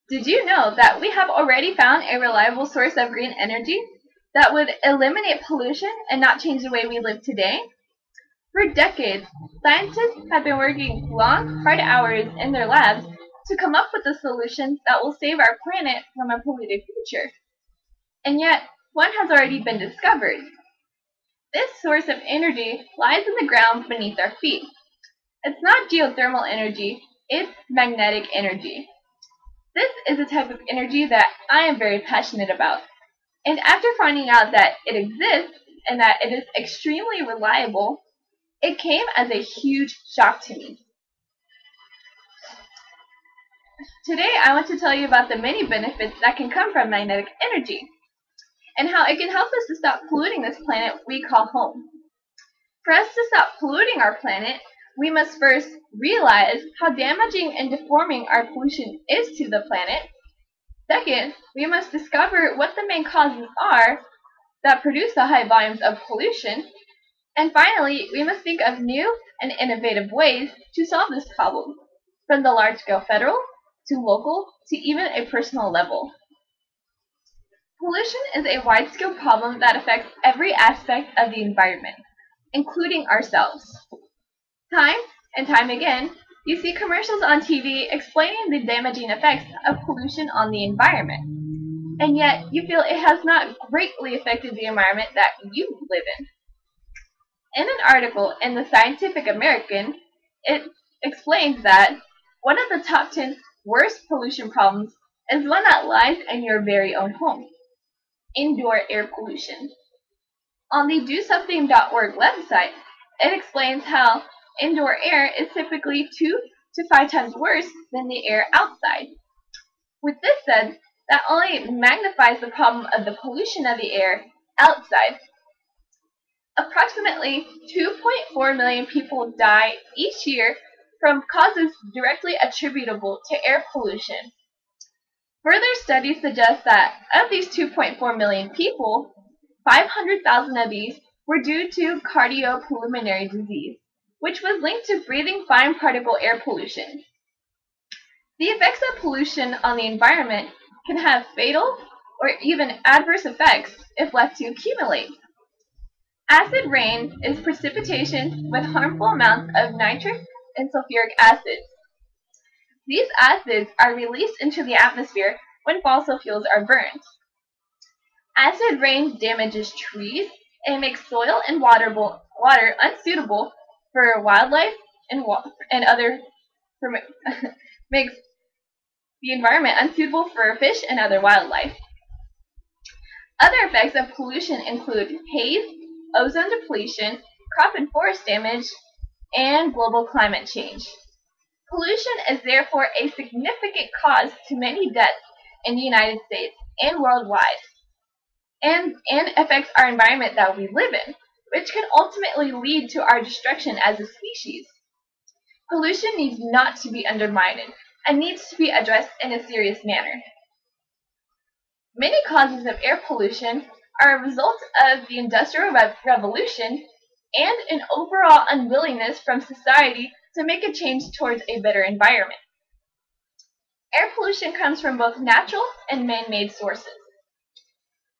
Did you know that we have already found a reliable source of green energy that would eliminate pollution and not change the way we live today? For decades, scientists have been working long, hard hours in their labs to come up with a solution that will save our planet from a polluted future. And yet, one has already been discovered. This source of energy lies in the ground beneath our feet. It's not geothermal energy, it's magnetic energy. This is a type of energy that I am very passionate about. And after finding out that it exists and that it is extremely reliable, it came as a huge shock to me. Today I want to tell you about the many benefits that can come from magnetic energy and how it can help us to stop polluting this planet we call home. For us to stop polluting our planet, we must first realize how damaging and deforming our pollution is to the planet. Second, we must discover what the main causes are that produce the high volumes of pollution. And finally, we must think of new and innovative ways to solve this problem, from the large-scale federal to local to even a personal level. Pollution is a wide-scale problem that affects every aspect of the environment, including ourselves. Time and time again, you see commercials on TV explaining the damaging effects of pollution on the environment, and yet you feel it has not greatly affected the environment that you live in. In an article in the Scientific American, it explains that one of the top 10 worst pollution problems is one that lies in your very own home: indoor air pollution. On the DoSomething.org website, it explains how indoor air is typically 2 to 5 times worse than the air outside. With this said, that only magnifies the problem of the pollution of the air outside. Approximately 2.4 million people die each year from causes directly attributable to air pollution. Further studies suggest that of these 2.4 million people, 500,000 of these were due to cardiopulmonary disease, which was linked to breathing fine particle air pollution. The effects of pollution on the environment can have fatal or even adverse effects if left to accumulate. Acid rain is precipitation with harmful amounts of nitric and sulfuric acids. These acids are released into the atmosphere when fossil fuels are burned. Acid rain damages trees and makes soil and water unsuitable for wildlife and makes the environment unsuitable for fish and other wildlife. Other effects of pollution include haze, ozone depletion, crop and forest damage, and global climate change. Pollution is therefore a significant cause to many deaths in the United States and worldwide, and affects our environment that we live in, which can ultimately lead to our destruction as a species. Pollution needs not to be undermined and needs to be addressed in a serious manner. Many causes of air pollution are a result of the Industrial Revolution and an overall unwillingness from society to make a change towards a better environment. Air pollution comes from both natural and man-made sources.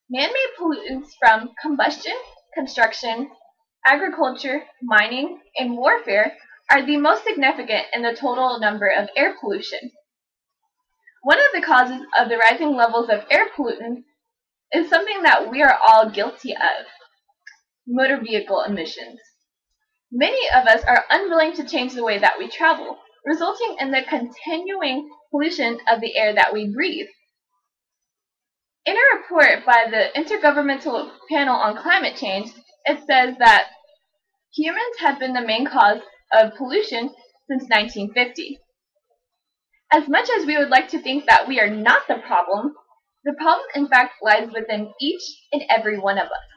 Man-made pollutants from combustion, construction, agriculture, mining, and warfare are the most significant in the total number of air pollution. One of the causes of the rising levels of air pollutants is something that we are all guilty of: motor vehicle emissions. Many of us are unwilling to change the way that we travel, resulting in the continuing pollution of the air that we breathe. In a report by the Intergovernmental Panel on Climate Change, it says that humans have been the main cause of pollution since 1950. As much as we would like to think that we are not the problem in fact lies within each and every one of us.